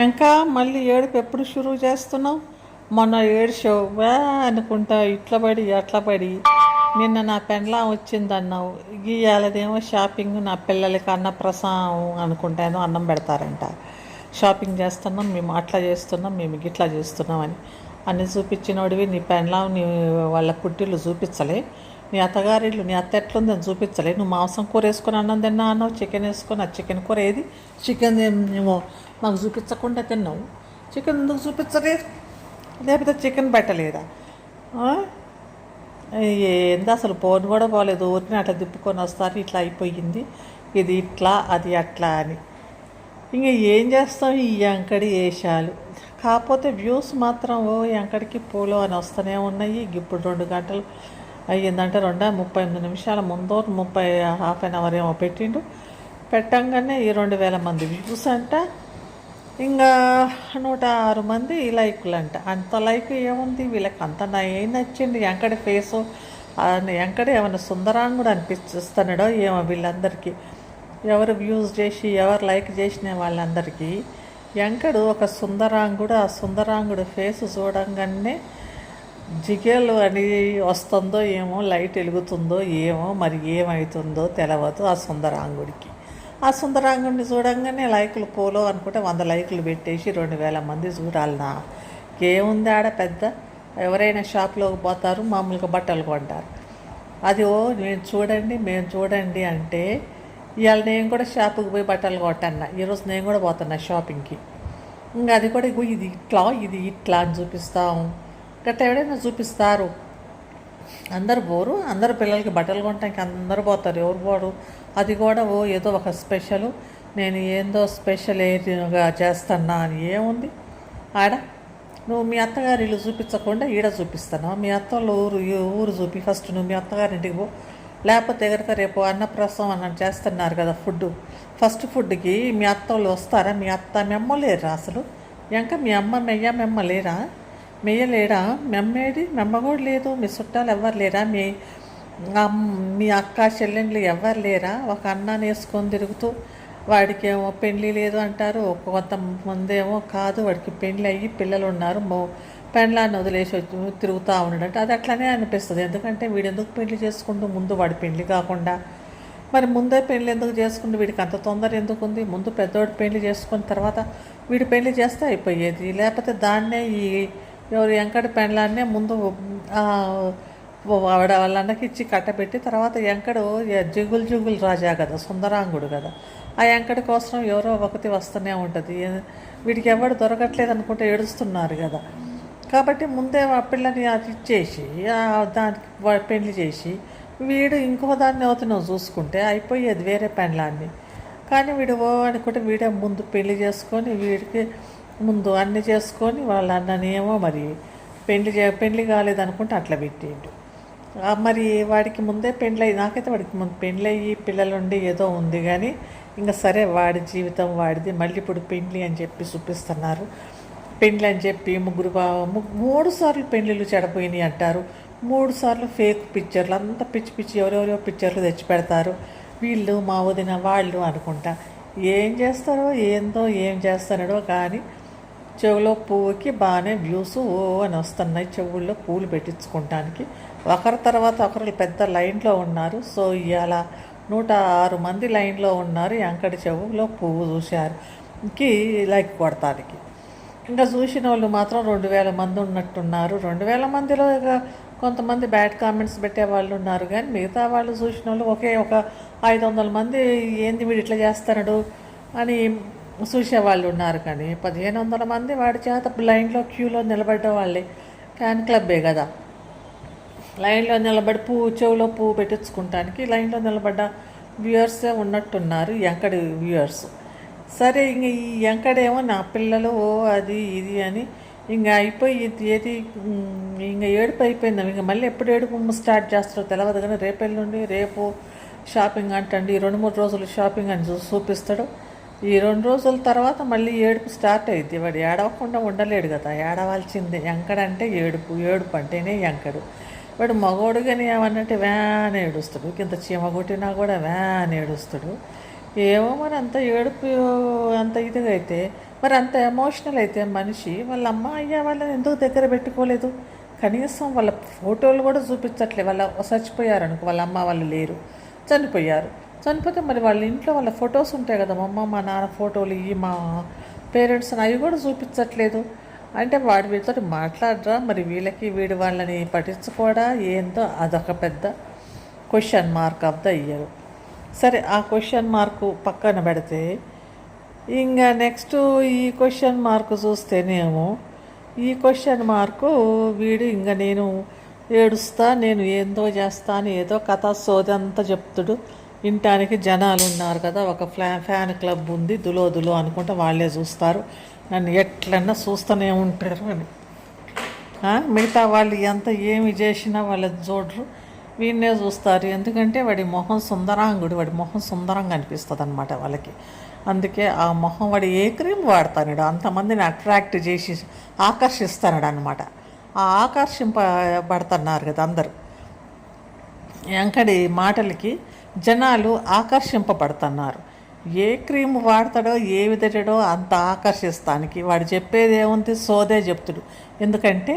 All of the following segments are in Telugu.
ఇంకా మళ్ళీ ఏడుపు ఎప్పుడు షురువు చేస్తున్నావు? మొన్న ఏడ్చావు వా అనుకుంటా, ఇట్లా పడి అట్లా పడి. నిన్న నా పెండ్లాం వచ్చిందన్నావు, గీయాలదేమో షాపింగ్, నా పిల్లలకి అన్నప్రసాదం అనుకుంటాను, అన్నం పెడతారంట. షాపింగ్ చేస్తున్నాం మేము, అట్లా చేస్తున్నాం మేము, గిట్లా చేస్తున్నామని అన్ని చూపించినోడివి. నీ పెండ్లాం నీ వాళ్ళ పుట్టిళ్ళు చూపించలే, నీ అత్తగారిళ్ళు నీ అత్త ఎట్లుందని చూపించలే. నువ్వు మాంసం కూర వేసుకొని అన్నం తిన్నా అన్నావు, చికెన్ వేసుకొని, ఆ చికెన్ కూర ఏది? చికెన్ ఏమో మాకు చూపించకుండా తిన్నావు. చికెన్ ఎందుకు చూపించలేదు? లేకపోతే చికెన్ పెట్టలేదా? ఏంది అసలు? పోను కూడా పోలేదు, ఊరిని అట్లా తిప్పుకొని వస్తారు. ఇట్లా అయిపోయింది, ఇది ఇట్లా అది అట్లా అని. ఇంకా ఏం చేస్తాం ఈ అంకడి వేషాలు. కాకపోతే వ్యూస్ మాత్రం ఓ ఎంకడికి పూలు అని వస్తూనే ఉన్నాయి. ఇప్పుడు 2 గంటలు అయ్యిందంటే 2:38 ముందో 30 ½ ఏమో పెట్టిండు. పెట్టంగానే ఈ 2000 మంది వ్యూస్ అంట, ఇంకా 106 మంది లైకులు అంట. అంత లైక్ ఏముంది వీళ్ళకి? అంత ఏం నచ్చింది ఎంకడి ఫేసు? ఎంకడ ఏమైనా సుందరాంగుడు అనిపిస్తున్నాడో ఏమో వీళ్ళందరికీ. ఎవరు వ్యూస్ చేసి ఎవరు లైక్ చేసిన వాళ్ళందరికీ ఎంకడు ఒక సుందరాంగుడు. ఆ సుందరాంగుడు ఫేసు చూడంగానే జిగేలు అని వస్తుందో ఏమో, లైట్ వెలుగుతుందో ఏమో, మరి ఏమవుతుందో తెలియదు ఆ సుందరాంగుడికి. ఆ సుందరాంగుడిని చూడంగానే లైకులు పోలో అనుకుంటే 100 లైకులు పెట్టేసి 2000 మంది చూడాలనా? ఏముంది ఆడ పెద్ద? ఎవరైనా షాప్లోకి పోతారు, మామూలుగా బట్టలు కొంటారు. అది ఓ మేము చూడండి అంటే, ఇవాళ నేను కూడా షాపుకి పోయి బట్టలు కొట్టన్నా. ఈరోజు నేను కూడా పోతున్నా షాపింగ్కి. ఇంకా అది కూడా ఇది ఇట్లా అని చూపిస్తాము. గట్ట ఎవడైనా చూపిస్తారు? అందరు పోరు, అందరు పిల్లలకి బట్టలు కొనడానికి అందరు పోతారు. ఎవరు పోరు? అది కూడా ఏదో ఒక స్పెషల్, నేను ఏందో స్పెషల్ ఏగా చేస్తున్నా అని ఏముంది ఆడ? నువ్వు మీ అత్తగారి ఇల్లు చూపించకుండా ఈడ చూపిస్తున్నావు. మీ అత్తలు ఊరు చూపి ఫస్ట్. నువ్వు మీ అత్తగారింటికి పో, లేకపోతే ఎగరిక రేపు అన్నప్రసవం అన్నట్టు చేస్తున్నారు కదా ఫస్ట్ ఫుడ్కి మీ అత్తలు వస్తారా? మీ అత్త మెమ్మ లేరా అసలు? ఇంకా మీ అమ్మ మెమ్మ లేరా? మెయ్యలేడా? మెమ్మేడి? మెమ్మ కూడా లేదు. మీ చుట్టాలు ఎవ్వరు లేరా? మీ అక్క చెల్లెండ్లు ఎవ్వరు లేరా? ఒక అన్నాన్ని వేసుకొని తిరుగుతూ వాడికేమో పెళ్ళి లేదు అంటారు, కొంతమంది ఏమో కాదు వాడికి పెళ్ళి అయ్యి పిల్లలు ఉన్నారు, పెండ్లాన్ని వదిలేసి తిరుగుతూ ఉన్నాడంటే అది అట్లనే అనిపిస్తుంది. ఎందుకంటే వీడు ఎందుకు పెళ్లి చేసుకుంటూ ముందు వాడి పెళ్లి కాకుండా, మరి ముందే పెళ్ళి ఎందుకు చేసుకుంటూ వీడికి అంత తొందర ఎందుకు ఉంది? ముందు పెద్దోడు పెళ్లి చేసుకున్న తర్వాత వీడు పెళ్లి చేస్తే అయిపోయేది. లేకపోతే దాన్నే ఎవరు ఎంకడి పెండ్లాన్నే ముందు వాళ్ళ అన్నకి ఇచ్చి కట్టబెట్టి తర్వాత ఎంకడు జిగులు రాజా కదా, సుందరాంగుడు కదా, ఆ ఎంకడి కోసం ఎవరో ఒకటి వస్తూనే ఉంటుంది. వీడికి ఎవరు దొరకట్లేదు అనుకుంటే ఏడుస్తున్నారు కదా. కాబట్టి ముందే ఆ పిల్లని అది ఇచ్చేసి దానికి పెళ్లి చేసి వీడు ఇంకో దాన్ని అవుతున్నావు చూసుకుంటే అయిపోయేది వేరే పెండ్లాన్ని. కానీ వీడు అనుకుంటే వీడే ముందు పెళ్లి చేసుకొని వీడికి ముందు అన్నీ చేసుకొని వాళ్ళ అన్ననేమో మరి పెళ్లి కాలేదనుకుంటే అట్లా పెట్టిండు. మరి వాడికి ముందే పెళ్ళి నాకైతే వాడికి ముందు పెళ్ళయ్యి పిల్లలుండి ఏదో ఉంది. కానీ ఇంకా సరే వాడి జీవితం వాడిది. మళ్ళీ ఇప్పుడు పెళ్ళి అని చెప్పి చూపిస్తున్నారు. పెళ్ళి అని చెప్పి 3 సార్లు పెళ్ళిళ్ళు చెడపోయినాయి అంటారు. 3 సార్లు ఫేక్ పిక్చర్లు, అంతా పిచ్చి ఎవరెవరో పిక్చర్లు తెచ్చి పెడతారు. వీళ్ళు మా వదిన వాళ్ళు అనుకుంటా. ఏం చేస్తారో ఏందో, ఏం చేస్తున్నాడో కానీ చెవులో పువ్వుకి బాగానే వ్యూస్ అని వస్తున్నాయి. చెవుల్లో పూలు పెట్టించుకోవటానికి ఒకరి తర్వాత ఒకరు పెద్ద లైన్లో ఉన్నారు. సో ఇవాళ 106 మంది లైన్లో ఉన్నారు. ఎంకడి చెవులో పువ్వు చూశారు లైక్ కొడతానికి. ఇంకా చూసిన వాళ్ళు మాత్రం 2000 మంది ఉన్నట్టున్నారు. 2000 మందిలో ఇక కొంతమంది బ్యాడ్ కామెంట్స్ పెట్టే వాళ్ళు ఉన్నారు. కానీ మిగతా వాళ్ళు చూసిన వాళ్ళు ఒక 500 మంది ఏంది వీడు ఇట్లా చేస్తున్నాడు అని చూసేవాళ్ళు ఉన్నారు. కానీ 1500 మంది వాడి చేత లైన్లో క్యూలో నిలబడ్డ వాళ్ళే. ఫ్యాన్ క్లబ్బే కదా, లైన్లో నిలబడి చెవులో పువ్వు పెట్టించుకుంటానికి లైన్లో నిలబడ్డ వ్యూయర్సే ఉన్నట్టున్నారు, ఎంకడి వ్యూయర్స్. సరే ఇంక ఈ ఎంకడేమో నా పిల్లలు అది ఇది అని ఇంకా అయిపోయి ఏది ఇంకా ఏడుపు అయిపోయింది. ఇంకా మళ్ళీ ఎప్పుడు ఏడుపు స్టార్ట్ చేస్తారో తెలియదు. కానీ రేపు షాపింగ్ అంటండి, 2-3 రోజులు షాపింగ్ అని చూపిస్తాడు. ఈ 2 రోజుల తర్వాత మళ్ళీ ఏడుపు స్టార్ట్ అయ్యింది. వాడు ఏడవకుండా ఉండలేడు కదా, ఏడవాల్సిందే. ఎంకడంటే ఏడుపు అంటేనే ఎంకడు. వాడు మగోడు కానీ ఏమన్నట్టు వ్యాన్ ఏడుస్తాడు, ఇంత చీమ కొట్టినా కూడా వ్యాన్ ఏడుస్తాడు. ఏమో మరి అంత ఏడుపు అంత ఇదిగా అయితే మరి అంత ఎమోషనల్ అయితే మనిషి వాళ్ళ అమ్మ అయ్యా వాళ్ళని ఎందుకు దగ్గర పెట్టుకోలేదు? కనీసం వాళ్ళ ఫోటోలు కూడా చూపించట్లేదు. వాళ్ళ చచ్చిపోయారు అనుకో, వాళ్ళ అమ్మ వాళ్ళు లేరు, చనిపోయారు. చనిపోతే మరి వాళ్ళ ఇంట్లో వాళ్ళ ఫొటోస్ ఉంటాయి కదా, మా అమ్మ మా నాన్న ఫోటోలు, ఇవి మా పేరెంట్స్ అవి కూడా చూపించట్లేదు. అంటే వాడు వీటితో మాట్లాడరా? మరి వీడు వాళ్ళని పట్టించుకోడా ఏందో? అదొక పెద్ద question mark of the year. సరే, ఆ క్వశ్చన్ మార్కు పక్కన పెడితే ఇంకా నెక్స్ట్ ఈ క్వశ్చన్ మార్కు చూస్తేనేమో, ఈ క్వశ్చన్ మార్కు వీడు ఇంకా నేను ఏడుస్తా, నేను ఏందో చేస్తాను, ఏదో కథ సోదంతా చెప్తుడు. వినటానికి జనాలు ఉన్నారు కదా, ఒక ఫ్యాన్ క్లబ్ ఉంది, దులో అనుకుంటా వాళ్ళే చూస్తారు, నన్ను ఎట్లన్నా చూస్తూనే ఉంటారు అని. మిగతా వాళ్ళు ఎంత ఏమి చేసినా వాళ్ళని చూడరు, వీడినే చూస్తారు. ఎందుకంటే వాడి మొహం సుందరాంగుడు, వాడి మొహం సుందరంగా అనిపిస్తుంది అనమాట వాళ్ళకి. అందుకే ఆ మొహం వాడు ఏ క్రీమ్ వాడతాడు, అంతమందిని అట్రాక్ట్ చేసి ఆకర్షిస్తాడు అనమాట. ఆ ఆకర్షింపబడుతున్నారు కదా అందరూ. ఎంకడి మాటలకి జనాలు ఆకర్షింపబడుతున్నారు. ఏ క్రీమ్ వాడతాడో, ఏ విధడో అంత ఆకర్షిస్తానికి వాడు చెప్పేది ఏముంది, సోదే చెప్తుడు. ఎందుకంటే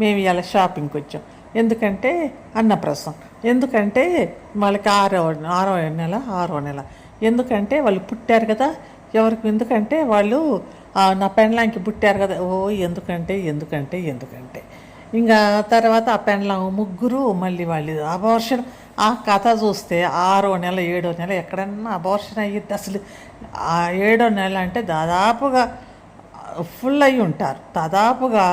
మేము ఇలా షాపింగ్కి వచ్చాం, ఎందుకంటే అన్నప్రసం, ఎందుకంటే వాళ్ళకి ఆరో నెల, ఎందుకంటే వాళ్ళు పుట్టారు కదా ఎవరికి, ఎందుకంటే వాళ్ళు నా పెండ్లాంకి పుట్టారు కదా, ఎందుకంటే ఇంకా తర్వాత ఆ పెండ్లాం ముగ్గురు మళ్ళీ వాళ్ళు అబార్షన్. ఆ కథ చూస్తే 6వ నెల 7వ నెల ఎక్కడన్నా అబార్షన్ అయ్యిద్ది అసలు. ఆ 7వ నెల అంటే దాదాపుగా ఫుల్ అయ్యి ఉంటారు, దాదాపుగా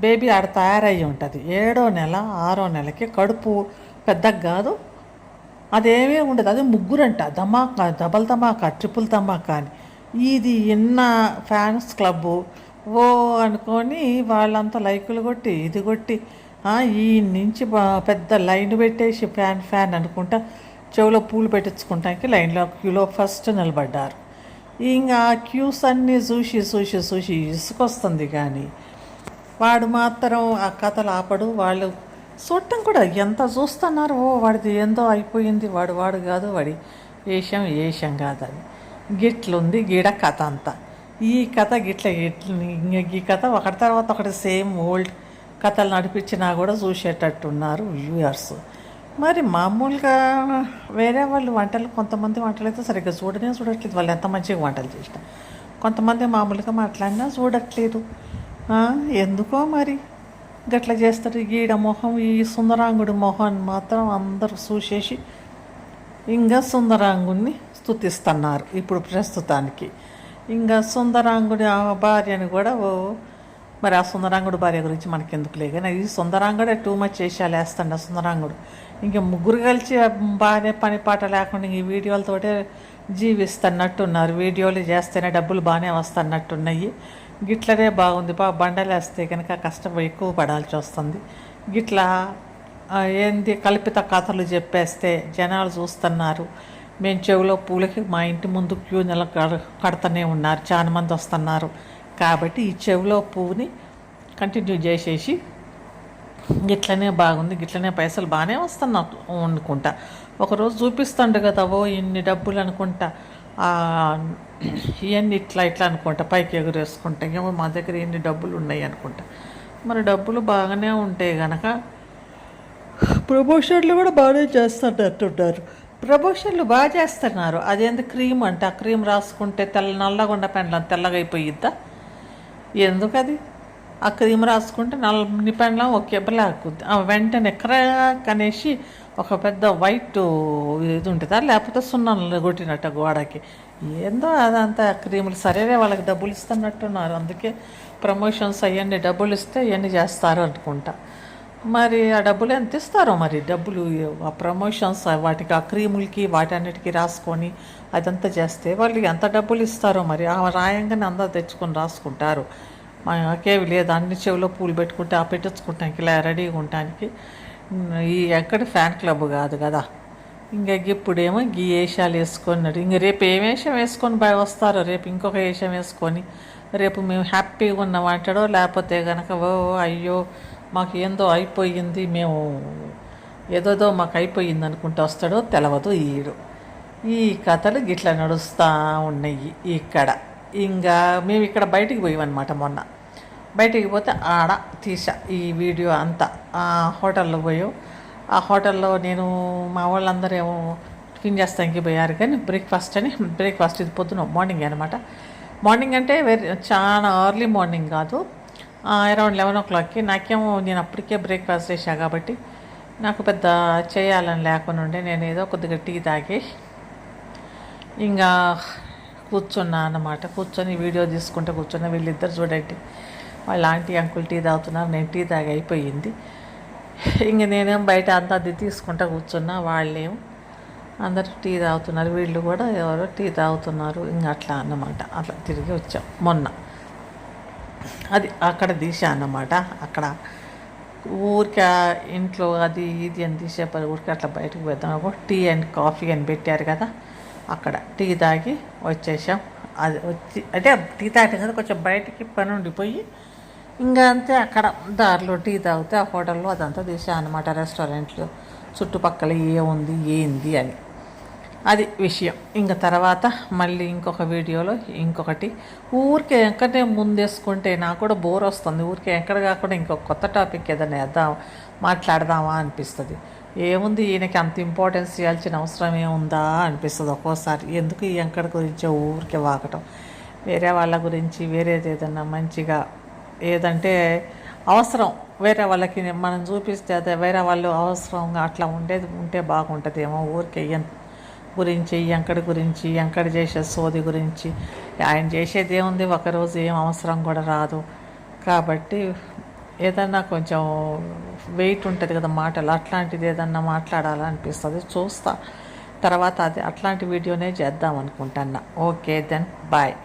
బేబీ ఆడ తయారయ్యి ఉంటుంది. 7వ నెల 6వ నెలకి కడుపు పెద్దగా కాదు, అదేమీ ఉండదు. అది ముగ్గురంట, ధమాకా, డబల్ ధమాకా, ట్రిపుల్ ధమాకా అని. ఇది ఇన్న ఫ్యాన్స్ క్లబ్బు అనుకొని వాళ్ళంతా లైకులు కొట్టి ఇది కొట్టి ఈ నుంచి పెద్ద లైన్ పెట్టేసి ఫ్యాన్ అనుకుంటా చెవిలో పూలు పెట్టించుకుంటానికి క్యూలో ఫస్ట్ నిలబడ్డారు. ఇంకా క్యూస్ అన్నీ చూసి ఇసుకొస్తుంది. కానీ వాడు మాత్రం ఆ కథలు ఆపడు. వాళ్ళు చూడటం కూడా ఎంత చూస్తున్నారు, వాడిది ఏందో అయిపోయింది, వాడు కాదు, వాడి వేషం కాదని. గిట్లుంది గీడ కథ అంతా. ఈ కథ ఈ కథ ఒకటి తర్వాత ఒకటి సేమ్ ఓల్డ్ కథలు నడిపించినా కూడా చూసేటట్టున్నారు వ్యూయర్స్. మరి మామూలుగా వేరే వాళ్ళు వంటలు, కొంతమంది వంటలు అయితే సరిగ్గా చూడట్లేదు, వాళ్ళు ఎంత మంచిగా వంటలు చేసినా. కొంతమంది మామూలుగా మాట్లాడినా చూడట్లేదు. ఎందుకో మరి గట్ల చేస్తారు. ఈడ మొహం, ఈ సుందరాంగుడి మొహాన్ని మాత్రం అందరూ చూసేసి ఇంకా సుందరాంగుడిని స్తుతిస్తున్నారు ఇప్పుడు ప్రస్తుతానికి. ఇంకా సుందరాంగుడి భార్యని కూడా మరి ఆ సుందరాంగుడు భార్య గురించి మనకి ఎందుకులే, కానీ ఈ సుందరాంగుడే టూ మచ్ చేసేయాలి వేస్తాడు ఆ సుందరాంగుడు. ఇంకా ముగ్గురు కలిసి భార్య పని పాట లేకుండా ఈ వీడియోలతోటే జీవిస్తున్నట్టున్నారు. వీడియోలు చేస్తేనే డబ్బులు బాగానే వస్తున్నట్టున్నాయి. గిట్లనే బాగుంది. బండలు వేస్తే కనుక కష్టం ఎక్కువ పడాల్సి వస్తుంది. గిట్లా ఏంది కల్పిత కథలు చెప్పేస్తే జనాలు చూస్తున్నారు. మేము చెవిలో పూలకి మా ఇంటి ముందు క్యూ నెల కడుతూనే ఉన్నారు, చాలా మంది వస్తున్నారు. కాబట్టి ఈ చెవిలో పువ్వుని కంటిన్యూ చేసేసి గిట్లనే బాగుంది, గిట్లనే పైసలు బాగానే వస్తున్నారు అనుకుంటా. ఒకరోజు చూపిస్తుండు కదా, ఇన్ని డబ్బులు అనుకుంటా, ఇవన్నీ ఇట్లా అనుకుంటా పైకి ఎగురేసుకుంటా, ఏమో మా దగ్గర ఎన్ని డబ్బులు ఉన్నాయి అనుకుంటా. మరి డబ్బులు బాగానే ఉంటాయి కనుక ప్రమోషన్లు కూడా బాగానే చేస్తున్నట్టున్నారు. ప్రమోషన్లు బాగా చేస్తున్నారు. అదేంది క్రీమ్ అంట, ఆ క్రీమ్ రాసుకుంటే నల్లగా ఉన్న పెండ్లం తెల్లగా అయిపోయిద్దా? ఎందుకు అది? ఆ క్రీమ్ రాసుకుంటే నల్లని పెండ్లం ఒకే బ్లాక్, వెంటనే ఎక్కరాక్ అనేసి ఒక పెద్ద వైట్ ఇది ఉంటుందా, లేకపోతే సున్నం కొట్టినట్టు గోడకి. ఏందో అదంతా క్రీములు. సరేనే వాళ్ళకి డబ్బులు ఇస్తున్నట్టున్నారు, అందుకే ప్రమోషన్స్ అవన్నీ డబ్బులు ఇస్తే ఇవన్నీ చేస్తారు అనుకుంటా. మరి ఆ డబ్బులు ఎంత ఇస్తారో, మరి డబ్బులు ఆ ప్రమోషన్స్ వాటికి, ఆ క్రీములకి వాటన్నిటికీ రాసుకొని అదంతా చేస్తే వాళ్ళు ఎంత డబ్బులు ఇస్తారో మరి. ఆ రాయంగానే అందరూ తెచ్చుకొని రాసుకుంటారు. మాకేవి లేదు, అన్ని చెవిలో పూలు పెట్టుకుంటే ఆ పెట్టించుకుంటానికి ఇలా రెడీగా ఉండటానికి. ఈ ఎక్కడి ఫ్యాన్ క్లబ్ కాదు కదా. ఇంకా ఇప్పుడేమో ఈ వేషాలు వేసుకున్నాడు. ఇంక రేపు ఏ వేషం వేసుకొని వస్తారో, రేపు ఇంకొక వేషం వేసుకొని రేపు మేము హ్యాపీగా ఉన్నామంటాడో, లేకపోతే కనుక అయ్యో మాకు ఏందో అయిపోయింది, మేము ఏదోదో మాకు అయిపోయింది అనుకుంటూ వస్తాడో తెలవదు ఈడు. ఈ కథలు గిట్లా నడుస్తూ ఉన్నాయి ఇక్కడ. ఇంకా మేము ఇక్కడ బయటికి పోయామన్నమాట మొన్న. బయటికి పోతే ఆడ తీసా ఈ వీడియో అంతా. హోటల్లో పోయాం. ఆ హోటల్లో నేను మా వాళ్ళందరూ ఏమో టిఫిన్ చేస్తానికి పోయారు, కానీ బ్రేక్ఫాస్ట్ ఇది పొద్దున మార్నింగ్ అనమాట. మార్నింగ్ అంటే చాలా ఎర్లీ మార్నింగ్ కాదు, అరౌండ్ 11 o'clockకి. నాకేమో నేను అప్పటికే బ్రేక్ఫాస్ట్ చేశా కాబట్టి నాకు పెద్ద చేయాలని లేకుండా ఉండే నేను ఏదో కొద్దిగా టీ తాగి ఇంకా కూర్చున్నా అన్నమాట. కూర్చొని వీడియో తీసుకుంటూ కూర్చున్నా. వీళ్ళిద్దరు చూడండి, వాళ్ళ ఆంటీ అంకుల్ టీ తాగుతున్నారు, నేను టీ తాగి అయిపోయింది. ఇంక నేనేం బయట అంతా అది తీసుకుంటూ కూర్చున్నా, వాళ్ళేమో అందరూ టీ తాగుతున్నారు, వీళ్ళు కూడా ఎవరో టీ తాగుతున్నారు. ఇంకా అట్లా అన్నమాట. అట్లా తిరిగి వచ్చాం మొన్న. అది అక్కడ తీసా అన్నమాట. అక్కడ ఊరికే ఇంట్లో అది ఇది అని తీసేపారు, ఊరికే అట్లా బయటకు పోతాం. టీ అండ్ కాఫీ అని పెట్టారు కదా, అక్కడ టీ తాగి వచ్చేసాం. అది వచ్చి అంటే టీ తాగటం కదా, కొంచెం బయటికి పని ఉండిపోయి ఇంకా అంతే. అక్కడ దారిలో టీ తాగితే ఆ హోటల్లో అదంతా తీసా అన్నమాట. రెస్టారెంట్లో చుట్టుపక్కల ఏముంది ఏంది అని, అది విషయం. ఇంకా తర్వాత మళ్ళీ ఇంకొక వీడియోలో ఇంకొకటి. ఊరికే ఎక్కడే ముందేసుకుంటే నాకు కూడా బోర్ వస్తుంది. ఊరికే ఎక్కడ కాకుండా ఇంకొక కొత్త టాపిక్ ఏదైనా మాట్లాడదామా అనిపిస్తుంది. ఏముంది ఈయనకి అంత ఇంపార్టెన్స్ ఇవ్వాల్సిన అవసరం ఏముందా అనిపిస్తుంది ఒక్కోసారి. ఎందుకు ఈ ఎంకడ గురించి ఊరికే వాకటం, వేరే వాళ్ళ గురించి వేరేది ఏదన్నా మంచిగా ఏదంటే అవసరం వేరే వాళ్ళకి మనం చూపిస్తే అదే వేరే వాళ్ళు అవసరంగా అట్లా ఉంటే బాగుంటుందేమో. ఊరికే గురించి ఎంకడి గురించి ఎంకడ చేసే సోది గురించి ఆయన చేసేది ఏముంది, ఒకరోజు ఏం అవసరం కూడా రాదు. కాబట్టి ఏదన్నా కొంచెం వెయిట్ ఉంటుంది కదా మాటలు, అట్లాంటిది ఏదన్నా మాట్లాడాలనిపిస్తుంది. చూస్తా తర్వాత అట్లాంటి వీడియోనే చేద్దాం అనుకుంటున్నా. Okay then bye.